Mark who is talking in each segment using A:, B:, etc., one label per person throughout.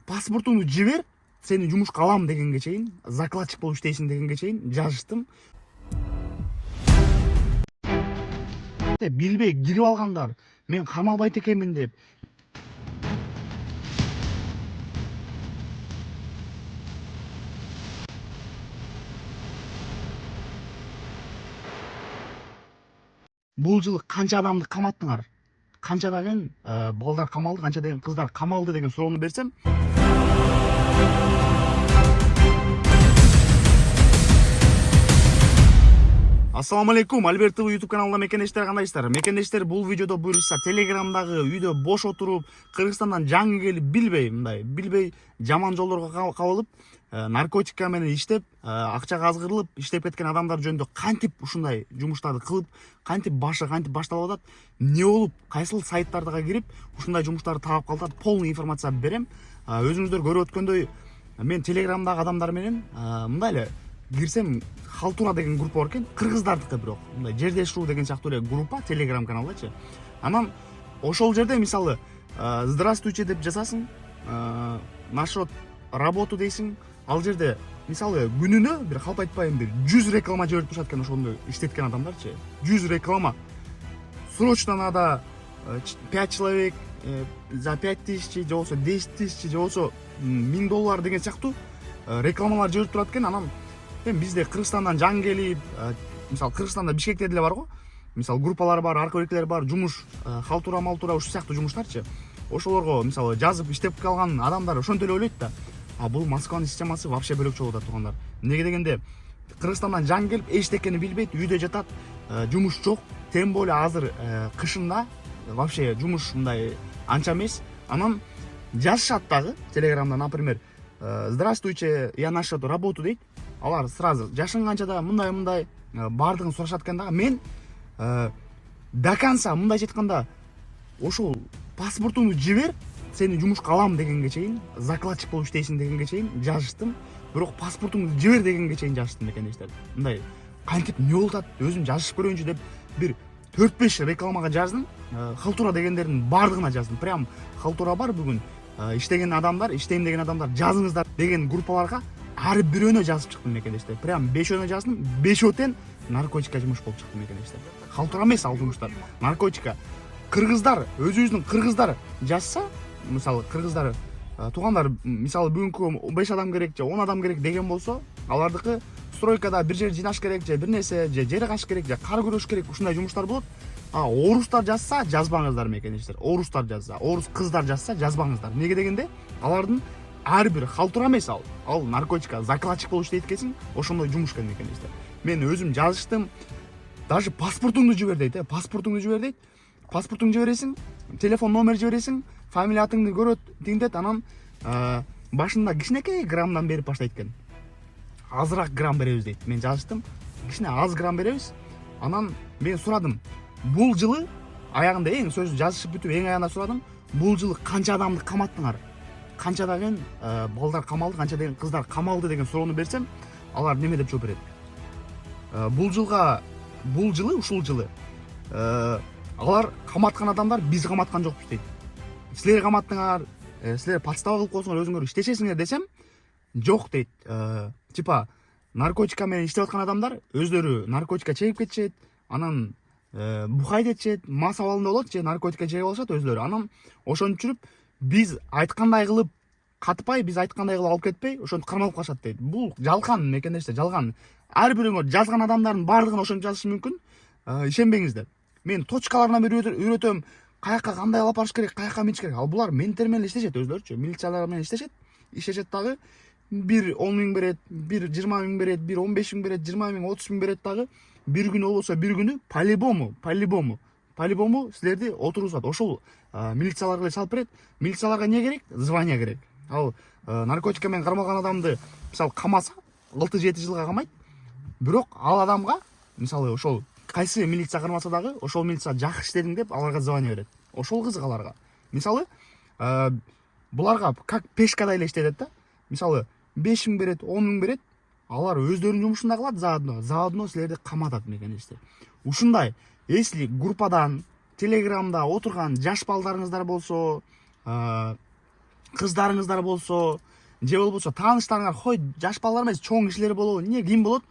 A: паспортуңду жибер, сени жумушка алам дегенге чейин, закладчик болуп иштейсиң дегенге чейин жазыштым. Билбей кирип алгандар, мен камалбайт экенмин деп. Бул жылы канча адамды каматтыңар? Канча деген балдар камалды, канча деген кыздар камалды деген суроону берсем, Ассаламу алейкум, Альберт ТВ YouTube каналында мекендештер кандайсыздар? Мекендештер, бул видеодо буюрса Телеграмдагы үйдө бош отуруп, Кыргызстандан жаңы келип билбей жаман жолдорго кабылып, наркотика менен иштеп, акчага азгырылып иштеп кеткен адамдар жөнүндө кантип ушундай жумуштарды кылып, кантип башталып атат, эмне болуп, кайсыл сайттарга кирип ушундай жумуштарды таап калат, полный информация берем. Өзүңүздөр көрүп өткөндөй, мен Телеграмдагы адамдар менен мындай эле кирсем, Халтура деген группа бар экен, кыргыздардыкы, бирок мындай жердеш.ру деген сыяктуу эле группа, Телеграм каналдачы. Анан ошол жерде мисалы здравствуйте деп жазасың, насчет работу дейсиң, ал жерде мисалы күнүнө бир калп айтпайм бир 100 реклама жиберип турушат экен, ошондой иштеткен адамдарчы. 100 реклама. Срочно надо 5 человек за 5000 же болбосо 10000 же болбосо $1000 деген сыяктуу рекламалар жиберип турат экен. Анан бизде Кыргызстандан жаңы келип, мисалы Кыргызстанда Бишкекте деле барго. Мисалы группалар бар, аркабекелер бар, жумуш, халтура, малтура ушул сыяктуу жумуштарчы. Ошолорго мисалы жазып иштеп калган адамдар ошентип эле ойлойт да. Бул Москванын системасы вообще бөлөкчө болуп атат тугандар. Эмнеге дегенде, Кыргызстандан жаңы келип, эчтекени билбейт, үйдө жатат, жумуш жок. Тем более азыр кышында вообще жумуш мындай анча эмес. Анан жазышат дагы Телеграмда, например, здравствуйте, я нашел работу дейт. Алар сразу жашың канчада, мындай бардыгын сурашат экен дагы. Мен до конца мындайча айтканда, ошол паспортуңду жибер, сени жумушка алам дегенге чейин, закладчик болуп иштейсиң дегенге чейин жазыштым. Бирок паспортуңду жибер дегенге чейин жазыштым мекендештер. Мындай кантип эмне болуп атат, өзүм жазышып көрөйүнчү деп бир 4-5 рекламага жаздым. Халтура дегендердин бардыгына жаздым. Прям халтура бар бүгүн. Иштеген адамдар, иштейм деген адамдар жазыңыздар деген группаларга ар бирөөнө жазып чыктым мекендештер. Прям 5 жаздым, 5 тең наркотика жумуш болуп чыкты мекендештер. Халтура эмес ал жумуштар, наркотика. Кыргыздар, өзүбүздүн кыргыздар жазса, мисалы кыргыздар туугандар, мисалы бүгүнкү 5 адам керек же 10 адам керек деген болсо, алардыкы стройкада бир жер жыйнаш керек же бир нерсе, же жер каш керек же кар күрөш керек, ушундай жумуштар болот. Орустар жазса жазбаңыздар мекендештер. Орустар жазса, орус кыздар жазса жазбаңыздар. Неге дегенде, алардын ар бир халтура эмес ал наркотика, закладчик болуп иштейт экенсиң, ошондой жумуш экен мекендештер. Мен өзүм жазыштым. Даже паспортуңду жибер дейт, паспортуңду жибер дейт. Паспортуңду жибересиң, телефон номер жибересиң, фамилия атыңды көрөт, диңдет, анан башында кичинекей граммдан берип баштайт экен. Азыраак грамм беребиз дейт. Мен жазыштым. Кичине аз грамм беребиз. Анан мен сурадым. Бул жылы аягында эң сөз жазышып бүтүп эң аягында сурадым. Бул жылы канча адамды каматтыңар? Канча деген балдар камалды, канча деген кыздар камалды деген суроону берсем, алар неме деп жооп берет? Ушул жылы алар каматкан адамдар биз каматкан жокпуз дейт. Силер каматтыңар, силер подстава кылып койсуңар, өзүңөр иштешесиңер десем, жок дейт. Типа наркотика менен иштеп аткан адамдар өздөрү наркотика чегип кетишет, анан бухайт этишет, мас абалында болот же наркотика жеп алышат өздөрү. Анан ошону түшүрүп биз айткандай кылып катпай, биз айткандай кылып алып кетпей, ошентип кармалып калышат дейт. Бул жалган мекендештер, жалган. Ар бирөөңөр жазган адамдардын бардыгын ошентип жазышы мүмкүн. Ишенбеңиздер. Мен точкаларына үйрөтөм, каяка кандай алып барыш керек, каяка миниш керек. Ал булар менттер менен иштешет өздөрүчү, милициялар менен иштешет дагы. Бир 10 000 берет, бир 20 000 берет, бир 15 000 берет, 20 000, 30 000 берет дагы. Бир күнү болбосо бир күнү по-любому силерди отургузат. Ошол милицияларга эле салып берет. Милицияларга эмне керек? Звание керек. Ал наркотика менен кармалган адамды мисалы камаса 6-7 жылга камайт. Бирок ал адамга мисалы ошол кайсы милиция кармаса дагы, ошол милиция жакшы иштедиң деп аларга звание берет. Ошол кызык аларга. Мисалы буларга как пешкада эле иштетет да. Мисалы 5 000 берет, 10 000 берет. Алар өздөрүнүн жумушун да кылат, заодно силерди каматат мекендештер. Ушундай, если группадан, Телеграмда отурган жаш балдарыңыздар болсо, кыздарыңыздар болсо же болбосо тааныштарыңар, хой жаш балалар эмес, чоң кишилер болобу, эмне ким болот?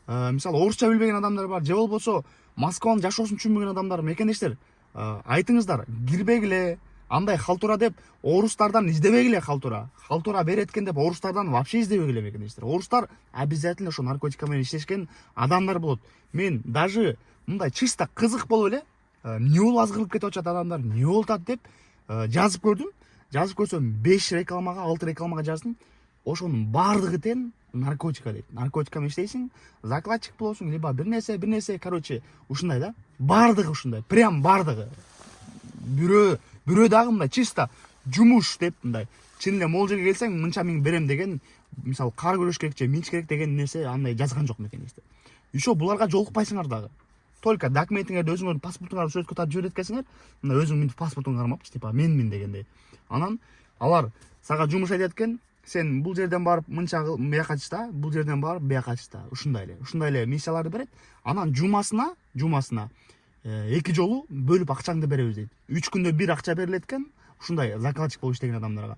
A: Мисалы орусча билбеген адамдар бар, же болбосо Москванын жашоосун түшүнбөгөн адамдар, мекендештер, айтыңыздар, кирбегиле, андай халтура деп орустардан издебегиле, халтура берет экен деп орустардан вообще издебегиле, мекендештер. Орустар обязательно ошо наркотика менен иштешкен адамдар болот. Мен даже мындай чисто кызык болуп эле эмне болуп азгырылып кетип атышат адамдар, эмне болуп атат деп жазып көрдүм. Жазып көрсөм 5 рекламага, 6 рекламага жаздым. Ошонун баардыгы тең наркотика дейт. Наркотика менен иштейсиң, закладчик болосуң, либо бир нерсе, короче, ушундай да. Баардыгы ушундай, прям баардыгы. Бирөө дагы мындай чисто жумуш деп мындай. Чын эле могул жерге келсең, мынча миң берем деген, мисалы кар көрүш керек же минч керек деген нерсе андай жазган жок мекендештер. Еще буларга жолукпайсыңар дагы. Только документиңерди өзүңөрдүн паспортуңарды сүрөткө тартып жиберет экенсиңер, мына өзүң минтип паспортуңду кармапчы, типа менмин дегендей. Анан алар сага жумуш айтат экен, сен бул жерден барып мынча бияка чышта, бул жерден барып бияка чышта. Ушундай эле миссияларды берет. Анан жумасына 2 жолу бөлүп акчаңды беребиз дейт. 3 күндө бир акча берилет экен, ушундай закладчик болуп иштеген адамдарга.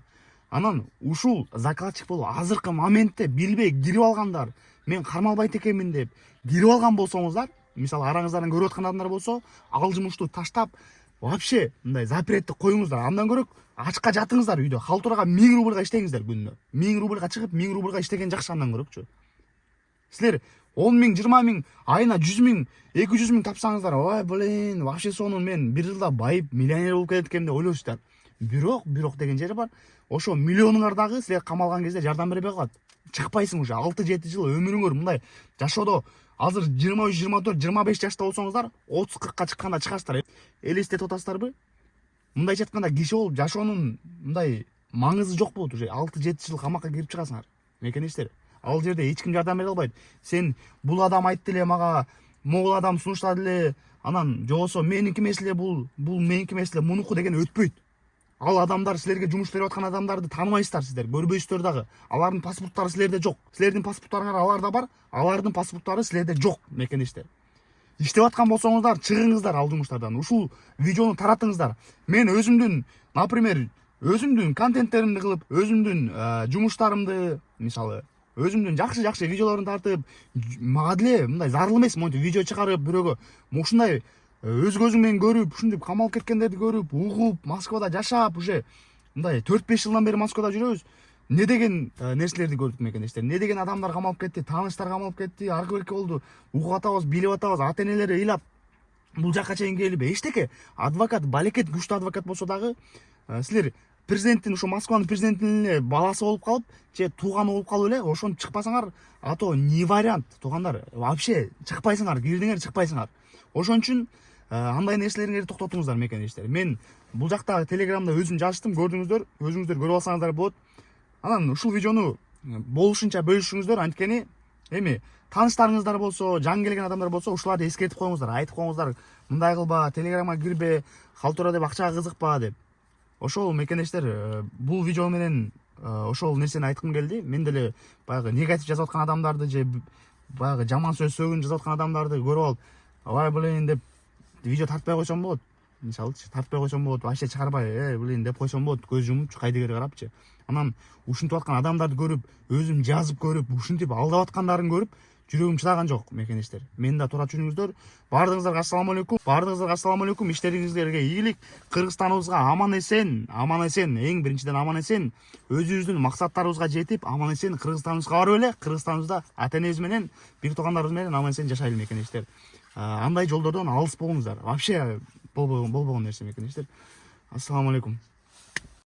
A: Анан ушул закладчик болуп азыркы моментте билбей кирип алгандар, мен кармалбайт экенмин деп кирип алган болсоңуздар, мисалы араңыздардан көрүп аткан адамдар болсо, ал жумушту таштап, вообще мындай запретти коюңуздар. Андан көрөк ачка жатыңыздар үйдө. Халтурага 1000 рубльга иштеңиздер күнүнө. 1000 рубльга чыгып, 1000 рубльга иштеген жакшы андан көрөкчү. Силер 10 000, 20 000, айына 100 000, 200 000 тапсаңыздар, ой, блин, вообще сонун мен бир жылда байып миллионер болуп кетет экенмин деп ойлойсуздар. Бирок деген жери бар. Ошо миллионуңар дагы силер камалган кезде жардам бербей калат. Чыкпайсың уже 6-7 жыл өмүрүңөр мындай жашоодо. Азыр 23, 24, 25 жашта болсоңуздар, 30-40ка чыкканда чыгасыздар. Элестетип атасыздарбы? Мындайча айтканда киши болуп жашоонун мындай маңызы жок болот уже. 6-7 жыл камакка кирип чыгасыңар. Мекендештер, ал жерде эч ким жардам бере албайт. Сен бул адам айтты эле мага, могул адам сунуштады эле, анан жобосо меники эмес эле бул меники эмес эле мунуку деген өтпөйт. Ал адамдар силерге жумуш берип аткан адамдарды тааныбайсыздар сиздер, көрбөйсүздөр дагы. Алардын паспорттары силерде жок. Силердин паспорттарыңар аларда бар, алардын паспорттары силерде жок, мекендештер. Иштеп аткан болсоңуздар, чыгыңыздар ал жумуштардан. Ушул видеону таратыңыздар. Мен өзүмдүн, например, өзүмдүн контенттеримди кылып, өзүмдүн жумуштарымды, мисалы, өзүмдүн жакшы видеолорун тартып, мага деле мындай зарыл эмес, монтип видео чыгарып, бирөөгө ушундай өз көзүм менен көрүп, ушинтип камалып кеткендерди көрүп, угуп, Москвада жашап, уже мындай 4-5 жылдан бери Москвада жүрөбүз. Не деген нерселерди көрдүк мекендештер. Не деген адамдар камалып кетти, тааныштар камалып кетти, аркы берке болду. Угуп атабыз, билип атабыз, ата-энелери ыйлап бул жакка чейин келип, эчтеке. Адвокат, балекет, күчтүү адвокат болсо дагы, силер президенттин, ошо Москванын президентинин эле баласы болуп калып, же тууганы болуп калып эле, ошону чыкпасаңар, а то не вариант. Туугандар, вообще чыкпайсыңар, кирдиңер, чыкпайсыңар. Ошон үчүн андай нерселериңерди токтотуңуздар мекендештер. Мен бул жакта Телеграмда өзүм жаздым, көрдүңүздөр, өзүңүздөр көрүп алсаңыздар болот. Анан ушул видеону болушунча бөлүшүңүздөр, анткени эми тааныштарыңыздар болсо, жаңы келген адамдар болсо, ушуларды эскертип коюңуздар, айтып коюңуздар, мындай кылба, Телеграмга кирбе, халтура деп акчага кызыкпа деп. Ошол мекендештер, бул видео менен ошол нерсени айткым келди. Мен деле баягы негатив жазып аткан адамдарды же баягы жаман сөз сөгүн жазып аткан адамдарды көрүп алып, ой, блин деп видео тартпай койсом болот. Мисалычы, тартпай койсом болот, вообще чыгарбай, блин деп койсом болот, көз жумупчу, кайдыгерге карапчы. Анан ушинтип аткан адамдарды көрүп, өзүм жазып көрүп, ушинтип алдап аткандарын көрүп, жүрөгүм чыдаган жок мекендештер. Мени да туура түшүнүңүздөр. Баардыгыңыздарга ассаламу алейкум. Иштериңизге ийгилик. Кыргызстаныбызга аман эсен, эң биринчиден аман эсен, өзүбүздүн максаттарыбызга жетип, аман эсен Кыргызстаныбызга барып эле, Кыргызстаныбызда ата-энебиз менен, бир туугандарыбыз менен аман эсен жашайлы мекендештер. Андай жолдордон алыс болуңуздар. Вообще болбогон нерсе мекендештер. Ассаламу алейкум.